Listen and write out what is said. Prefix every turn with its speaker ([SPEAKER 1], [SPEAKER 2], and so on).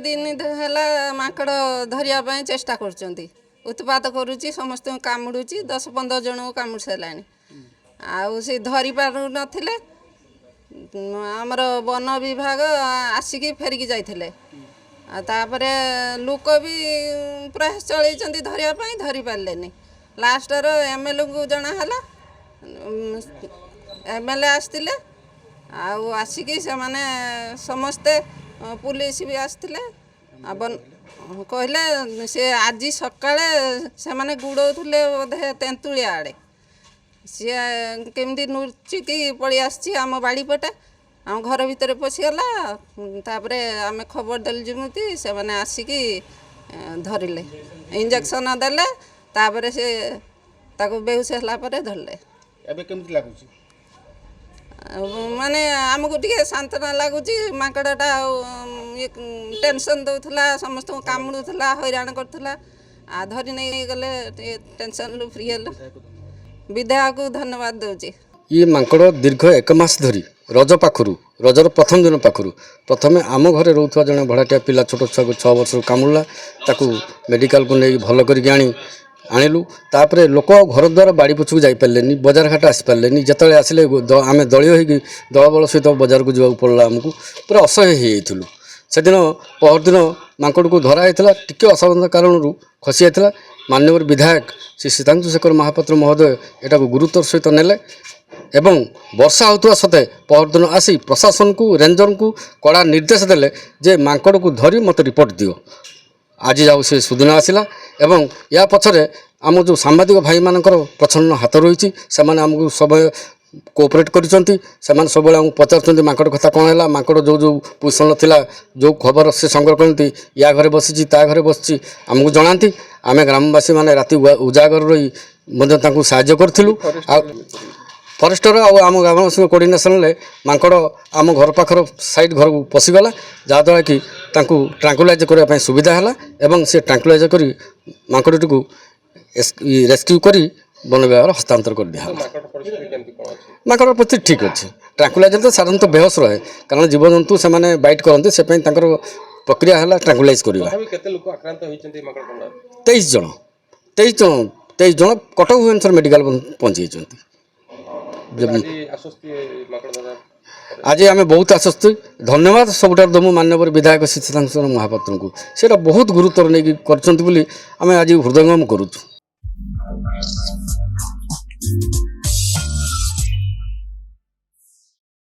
[SPEAKER 1] दिन है माकड़ धरिया चेष्टा कर उत्पात करुच्ची समस्त कामुड़ी 10-15 जन को कामुड़ सारा आउ से धरी पार नथिले आमर वन विभाग आसिकी फेरिकी जाइथिले तापरे लोक भी प्रयास चलैचंती धरिया पई धरी पारलेनी लास्टर एमएलए को जना हला एमएलए आस्तिले आउ आसिकी से माने समस्ते पुलिस भी आस्तिले कहले से आज सकाळे से माने गुड़ौले बोधे तेंतुलिया आड़े सी केमती नुचिकी पलि आसी आम बाड़ी पटे आम घर भितर पशिगला तापर आम खबर देल जमी से मैंने आसिकी धरिले इंजेक्शन देले तापर से ताको बेहुश होला परे धरले
[SPEAKER 2] एबे केमती लागुची
[SPEAKER 1] माने आमको टिके सांत्वना लगुच माकड़टा टेंशन दौला समस्त कामुड़ा हैरान करूला आ धरी नहीं गले टेंशन रु फ्री हेल विधायक को धन्यवाद दूची।
[SPEAKER 3] ये माकड़ दीर्घ 1 मास धरी रज पाखु रजर प्रथम दिन पाखु प्रथमे आम घरे रोथुआ जने भड़ाटिया पिला छोट छुआ को 6 वर्ष कामुड़ा ताकू मेडिकल को नहीं भल करके आणिलु तापर लोक घर द्वार बाड़ी पछक जापारे बजार घाट आसीपारे जिते आसिले आम दलीय हो दल बल सहित बजार को जावाक पड़ा आमको पूरा असह्य हो से दिन पहरदिन माकड़ को धराई टी असावधान कारण खसी जाता माननीय विधायक श्री सीतांशु शेखर महापात्र महोदय यहाँ गुरुत्वर सहित नेले एवं वर्षा होता सत्वे पहरदिन आसी प्रशासन को रेंजर को कड़ा निर्देश देले जे माकड़ को धरी मत रिपोर्ट दियो आज जाऊ से सुदिन आसला एवं या पछरे आम जो सांबादिक भाई मानकर प्रचंड हाथ रही से आमको सब कोऑपरेट करिसंती सेमान सब आमको पचार माकड़ कथा कौन है माकड़ जो जो पोजिशन थिला जो खबर से संग्रह करती या घरे बसी ता घरे बसी आमको जनाती आम ग्रामवासी माने राति उजागर रही साहाय्य करूँ फरेस्टर आम ग्रामवासी कोऑर्डिनेशन ले माकड़ आम घर पाखर साइड घर को पशिगला जहाँद्वारा कि ट्रांकुलाइज करने सुविधा है एवं से ट्रांकुलाइज कर माकड़टी को रेस्क्यू कर वन विभाग हस्तांतर कर दिया माकड़ प्रति ठीक अच्छे ट्रांकुलाइजर तो साधारणतः बेहोश रहे कारण जीवजंतु से बैट करते से प्रक्रिया है ट्रांकुलाइज करवा 23 जन कटक भुवनेश्वर मेडिकल पहुँची आज आम बहुत आश्वस्त धन्यवाद सबुठ दमु माननीय विधायक सीतांशु महापात्र को से बहुत गुरुत्व नहीं कर आज हृदयंगम करूँ।